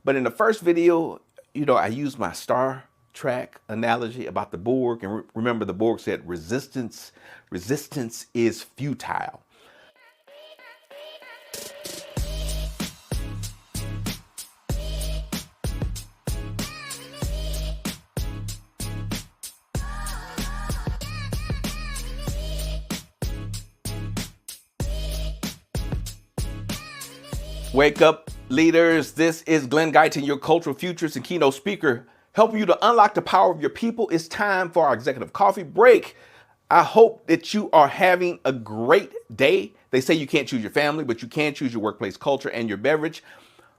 But in the first video, I used my Star Trek analogy about the Borg. And remember, the Borg said resistance is futile. Wake up, leaders. This is Glenn Guyton, your cultural futurist and keynote speaker, helping you to unlock the power of your people. It's time for our executive coffee break. I hope that you are having a great day. They say you can't choose your family, but you can choose your workplace culture and your beverage.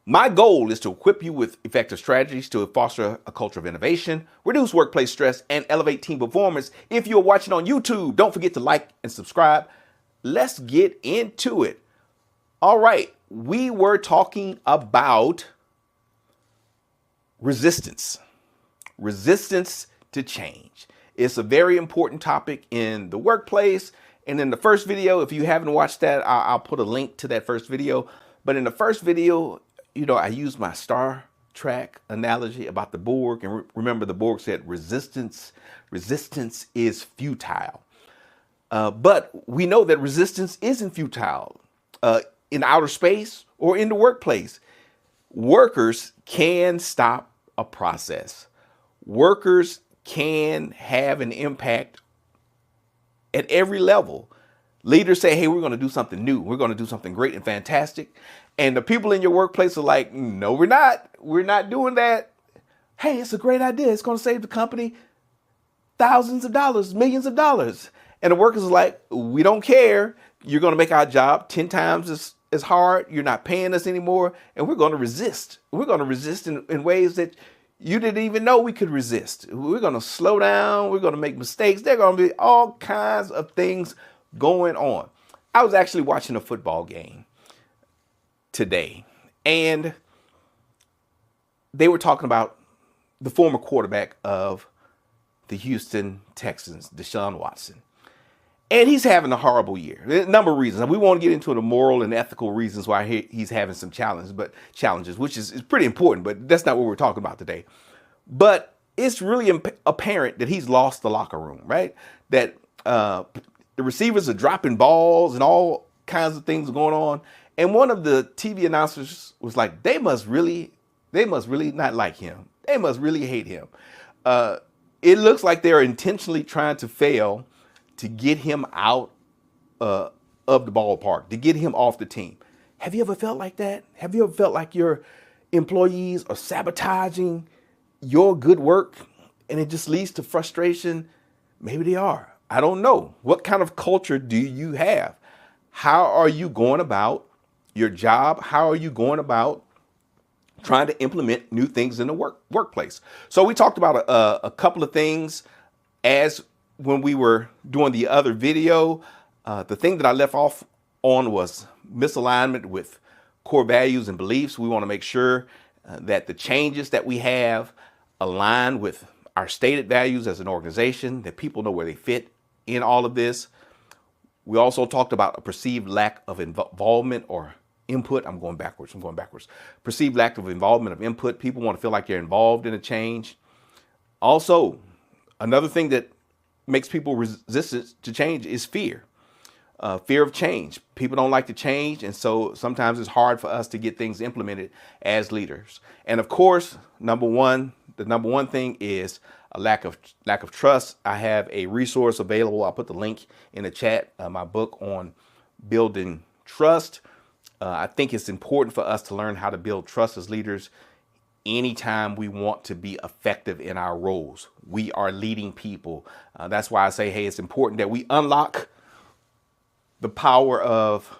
My goal is to equip you with effective strategies to foster a culture of innovation, reduce workplace stress, and elevate team performance. If you're watching on YouTube, don't forget to like and subscribe. Let's get into it. All right. We were talking about resistance to change. It's a very important topic in the workplace. And in the first video, if you haven't watched that, I'll put a link to that first video. But in the first video, I used my Star Trek analogy about the Borg. And remember, the Borg said resistance is futile. But we know that resistance isn't futile. In outer space or in the workplace, workers can stop a process. Workers can have an impact at every level. Leaders say, hey, we're going to do something new. We're going to do something great and fantastic. And the people in your workplace are like, no, we're not. We're not doing that. Hey, it's a great idea. It's going to save the company thousands of dollars, millions of dollars. And the workers are like, we don't care. You're going to make our job 10 times as hard. You're not paying us anymore. And we're going to resist. We're going to resist in ways that you didn't even know we could resist. We're going to slow down. We're going to make mistakes. There are going to be all kinds of things going on. I was actually watching a football game today, and they were talking about the former quarterback of the Houston Texans, Deshaun Watson. And he's having a horrible year. There's a number of reasons. We won't get into the moral and ethical reasons why he's having some challenges, which is pretty important, but that's not what we're talking about today. But it's really apparent that he's lost the locker room, right? That the receivers are dropping balls and all kinds of things going on. And one of the TV announcers was like, they must really not like him. They must really hate him. It looks like they're intentionally trying to fail to get him out of the ballpark, to get him off the team. Have you ever felt like that? Have you ever felt like your employees are sabotaging your good work and it just leads to frustration? Maybe they are. I don't know. What kind of culture do you have? How are you going about your job? How are you going about trying to implement new things in the workplace? So we talked about a couple of things when we were doing the other video. The thing that I left off on was misalignment with core values and beliefs. We want to make sure that the changes that we have align with our stated values as an organization, that people know where they fit in all of this. We also talked about a perceived lack of involvement or input. I'm going backwards. Perceived lack of involvement of input. People want to feel like they're involved in a change. Also, another thing that makes people resistant to change is fear. Fear of change. People don't like to change, and so sometimes it's hard for us to get things implemented as leaders. And of course, the number one thing is a lack of trust. I have a resource available. I'll put the link in the chat. My book on building trust. I think it's important for us to learn how to build trust as leaders. Anytime we want to be effective in our roles, we are leading people. That's why I say, hey, it's important that we unlock the power of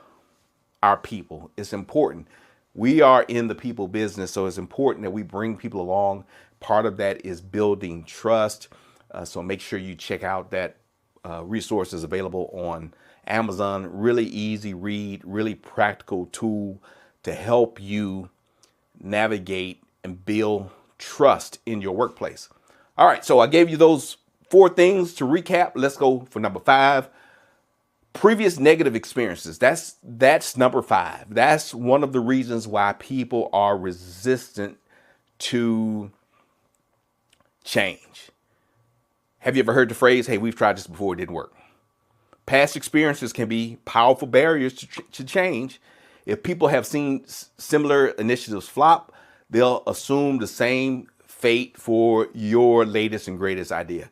our people. It's important. We are in the people business, so it's important that we bring people along. Part of that is building trust. So make sure you check out that resource is available on Amazon. Really easy read, really practical tool to help you navigate and build trust in your workplace. All right, so I gave you those 4 things to recap. Let's go for number 5. Previous negative experiences. That's number 5. That's one of the reasons why people are resistant to change. Have you ever heard the phrase, hey, we've tried this before, it didn't work? Past experiences can be powerful barriers to change. If people have seen similar initiatives flop, they'll assume the same fate for your latest and greatest idea.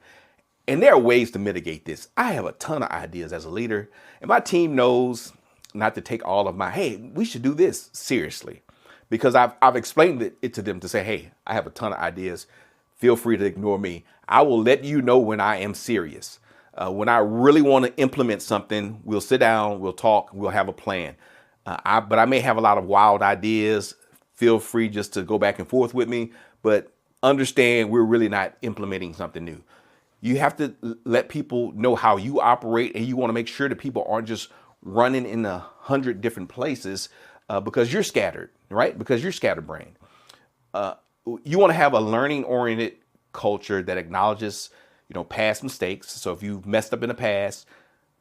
And there are ways to mitigate this. I have a ton of ideas as a leader, and my team knows not to take all of my, hey, we should do this seriously, because I've explained it to them to say, hey, I have a ton of ideas. Feel free to ignore me. I will let you know when I am serious. When I really want to implement something, we'll sit down, we'll talk, we'll have a plan. But I may have a lot of wild ideas. Feel free just to go back and forth with me, but understand we're really not implementing something new. You have to let people know how you operate, and you want to make sure that people aren't just running in 100 different places because you're scattered, right? Because you're scatterbrained. You want to have a learning-oriented culture that acknowledges, past mistakes. So if you've messed up in the past,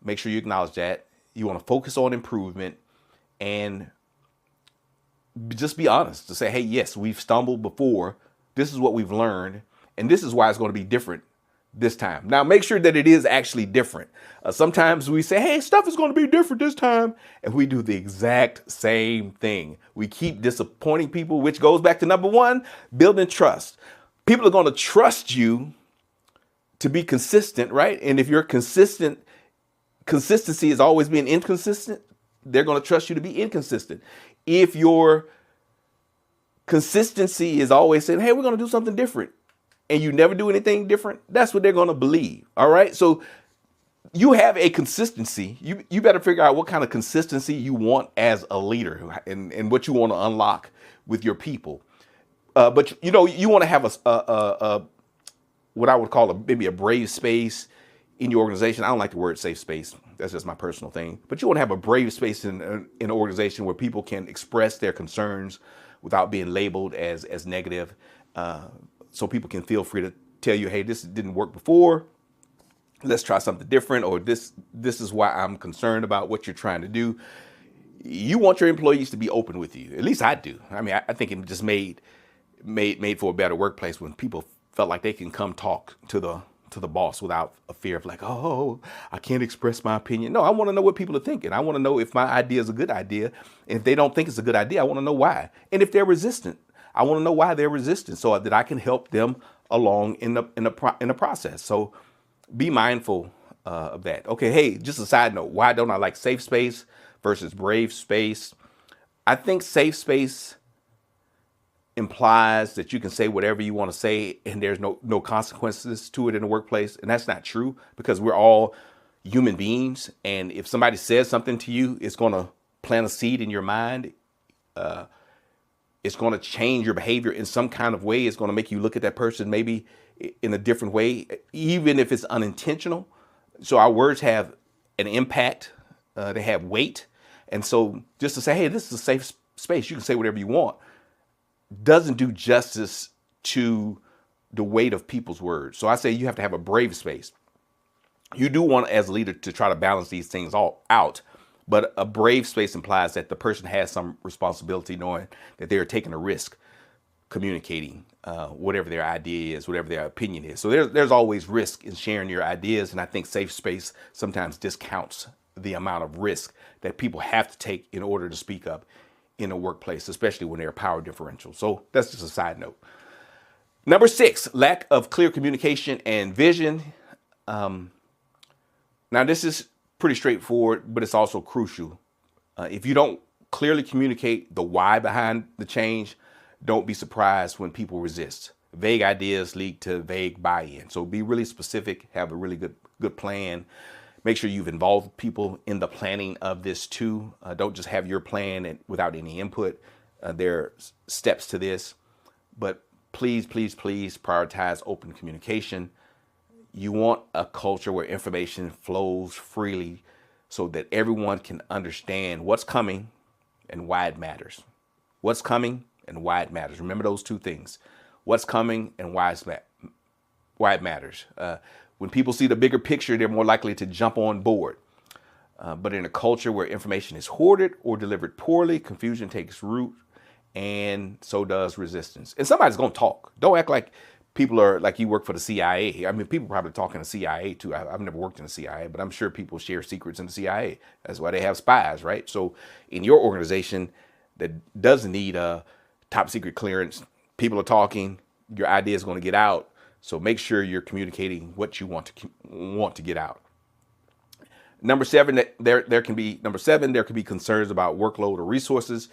make sure you acknowledge that. You want to focus on improvement and just be honest to say, hey, yes, we've stumbled before. This is what we've learned, and this is why it's going to be different this time. Now, make sure that it is actually different. Sometimes we say, hey, stuff is going to be different this time, and we do the exact same thing. We keep disappointing people, which goes back to number one, building trust. People are going to trust you to be consistent, right? And if you're consistent, consistency is always being inconsistent, they're going to trust you to be inconsistent. If your consistency is always saying, hey, we're going to do something different, and you never do anything different, that's what they're going to believe. All right. So you have a consistency. You better figure out what kind of consistency you want as a leader and what you want to unlock with your people. But you want to have a what I would call maybe a brave space in your organization. I don't like the word safe space. That's just my personal thing. But you want to have a brave space in an organization where people can express their concerns without being labeled as negative. So people can feel free to tell you, hey, this didn't work before. Let's try something different. Or this is why I'm concerned about what you're trying to do. You want your employees to be open with you. At least I do. I mean, I think it just made for a better workplace when people felt like they can come talk to the boss without a fear of like, oh, I can't express my opinion. No, I want to know what people are thinking. I want to know if my idea is a good idea. And if they don't think it's a good idea, I want to know why. And if they're resistant, I want to know why they're resistant so that I can help them along in the process. So be mindful of that. Okay, hey, just a side note. Why don't I like safe space versus brave space? I think safe space implies that you can say whatever you want to say and there's no consequences to it in the workplace. And that's not true, because we're all human beings. And if somebody says something to you, it's going to plant a seed in your mind. It's going to change your behavior in some kind of way. It's going to make you look at that person maybe in a different way, even if it's unintentional. So our words have an impact. They have weight. And so just to say, hey, this is a safe space, you can say whatever you want, doesn't do justice to the weight of people's words. So I say you have to have a brave space. You do want, as a leader, to try to balance these things all out. But a brave space implies that the person has some responsibility, knowing that they're taking a risk communicating whatever their idea is, whatever their opinion is. So there's always risk in sharing your ideas. And I think safe space sometimes discounts the amount of risk that people have to take in order to speak up in a workplace, especially when there are power differentials. So that's just a side note. Number 6, lack of clear communication and vision. Now, this is pretty straightforward, but it's also crucial. If you don't clearly communicate the why behind the change, don't be surprised when people resist. Vague ideas lead to vague buy-in. So be really specific, have a really good plan. Make sure you've involved people in the planning of this too. Don't just have your plan without any input. There are steps to this, but please prioritize open communication. You want a culture where information flows freely so that everyone can understand what's coming and why it matters. What's coming and why it matters. Remember those two things. What's coming and why it matters. When people see the bigger picture, they're more likely to jump on board. But in a culture where information is hoarded or delivered poorly, confusion takes root and so does resistance. And somebody's going to talk. Don't act like people are like you work for the CIA. I mean, people probably talk in the CIA too. I've never worked in the CIA, but I'm sure people share secrets in the CIA. That's why they have spies, right? So in your organization that doesn't need a top secret clearance, people are talking, your idea is going to get out. So make sure you're communicating what you want to get out. Number seven, there can be concerns about workload or resources.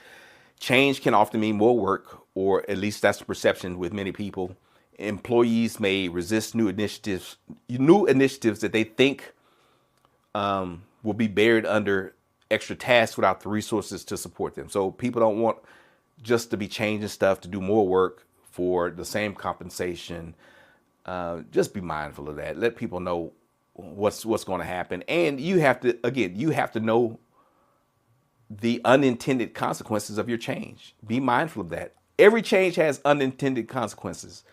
Change can often mean more work, or at least that's the perception with many people. Employees may resist new initiatives that they think will be buried under extra tasks without the resources to support them. So people don't want just to be changing stuff to do more work for the same compensation. Just be mindful of that. Let people know what's going to happen. And you have to know the unintended consequences of your change. Be mindful of that. Every change has unintended consequences.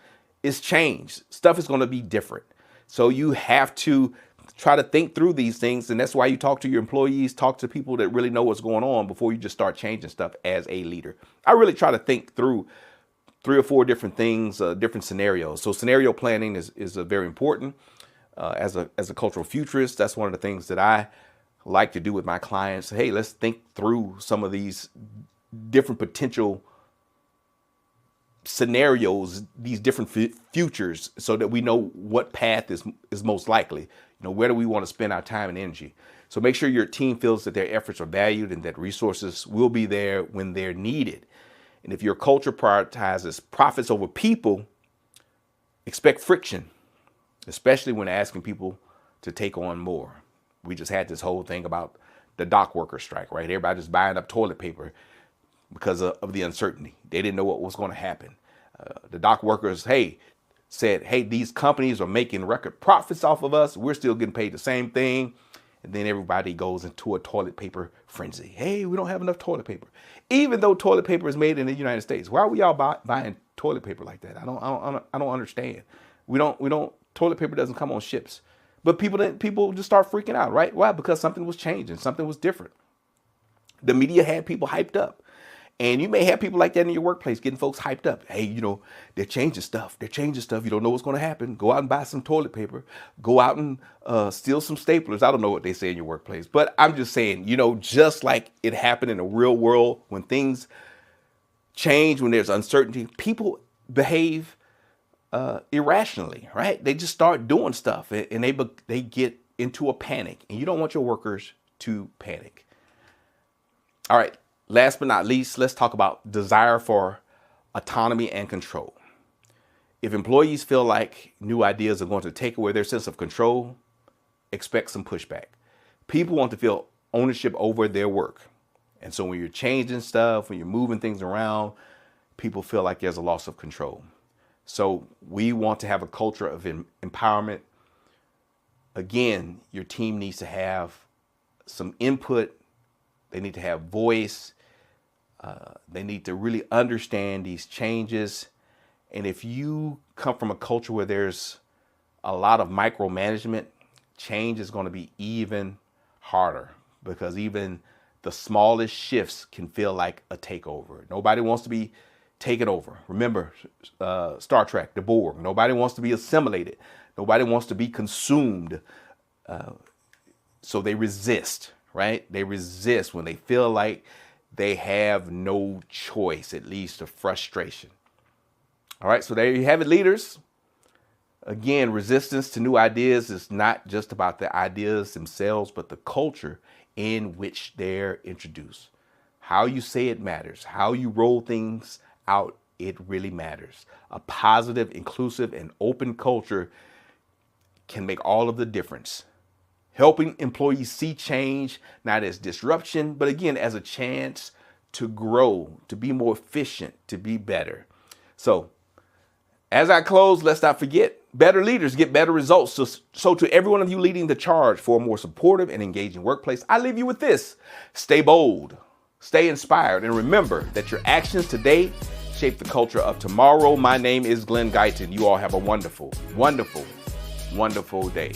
It's change. Stuff is going to be different. So you have to try to think through these things. And that's why you talk to your employees, talk to people that really know what's going on before you just start changing stuff as a leader. I really try to think through 3 or 4 different things, different scenarios. So scenario planning is very important. As a cultural futurist, that's one of the things that I like to do with my clients. Hey, let's think through some of these different potential scenarios, these different futures, so that we know what path is most likely. Where do we want to spend our time and energy? So make sure your team feels that their efforts are valued and that resources will be there when they're needed. And if your culture prioritizes profits over people, expect friction, especially when asking people to take on more. We just had this whole thing about the dock worker strike, right? Everybody just buying up toilet paper because of the uncertainty. They didn't know what was going to happen. The dock workers, said, these companies are making record profits off of us. We're still getting paid the same thing. And then everybody goes into a toilet paper frenzy. Hey, we don't have enough toilet paper. Even though toilet paper is made in the United States. Why are we all buying toilet paper like that? I don't understand. Toilet paper doesn't come on ships. But people just start freaking out, right? Why? Because something was changing. Something was different. The media had people hyped up. And you may have people like that in your workplace, getting folks hyped up. Hey, they're changing stuff. They're changing stuff. You don't know what's going to happen. Go out and buy some toilet paper. Go out and steal some staplers. I don't know what they say in your workplace. But I'm just saying, just like it happened in the real world, when things change, when there's uncertainty, people behave irrationally, right? They just start doing stuff and they get into a panic. And you don't want your workers to panic. All right. Last but not least, let's talk about desire for autonomy and control. If employees feel like new ideas are going to take away their sense of control, expect some pushback. People want to feel ownership over their work. And so when you're changing stuff, when you're moving things around, people feel like there's a loss of control. So we want to have a culture of empowerment. Again, your team needs to have some input. They need to have voice. They need to really understand these changes. And if you come from a culture where there's a lot of micromanagement, change is going to be even harder, because even the smallest shifts can feel like a takeover. Nobody wants to be taken over. Remember, Star Trek, the Borg. Nobody wants to be assimilated. Nobody wants to be consumed. So they resist, right? They resist when they feel like they have no choice. It leads to frustration. All right, so there you have it, leaders. Again, resistance to new ideas is not just about the ideas themselves, but the culture in which they're introduced. How you say it matters. How you roll things out, it really matters. A positive, inclusive, and open culture can make all of the difference. Helping employees see change not as disruption, but again, as a chance to grow, to be more efficient, to be better. So as I close, let's not forget, better leaders get better results. So to every one of you leading the charge for a more supportive and engaging workplace, I leave you with this. Stay bold, stay inspired, and remember that your actions today shape the culture of tomorrow. My name is Glenn Guyton. You all have a wonderful, wonderful, wonderful day.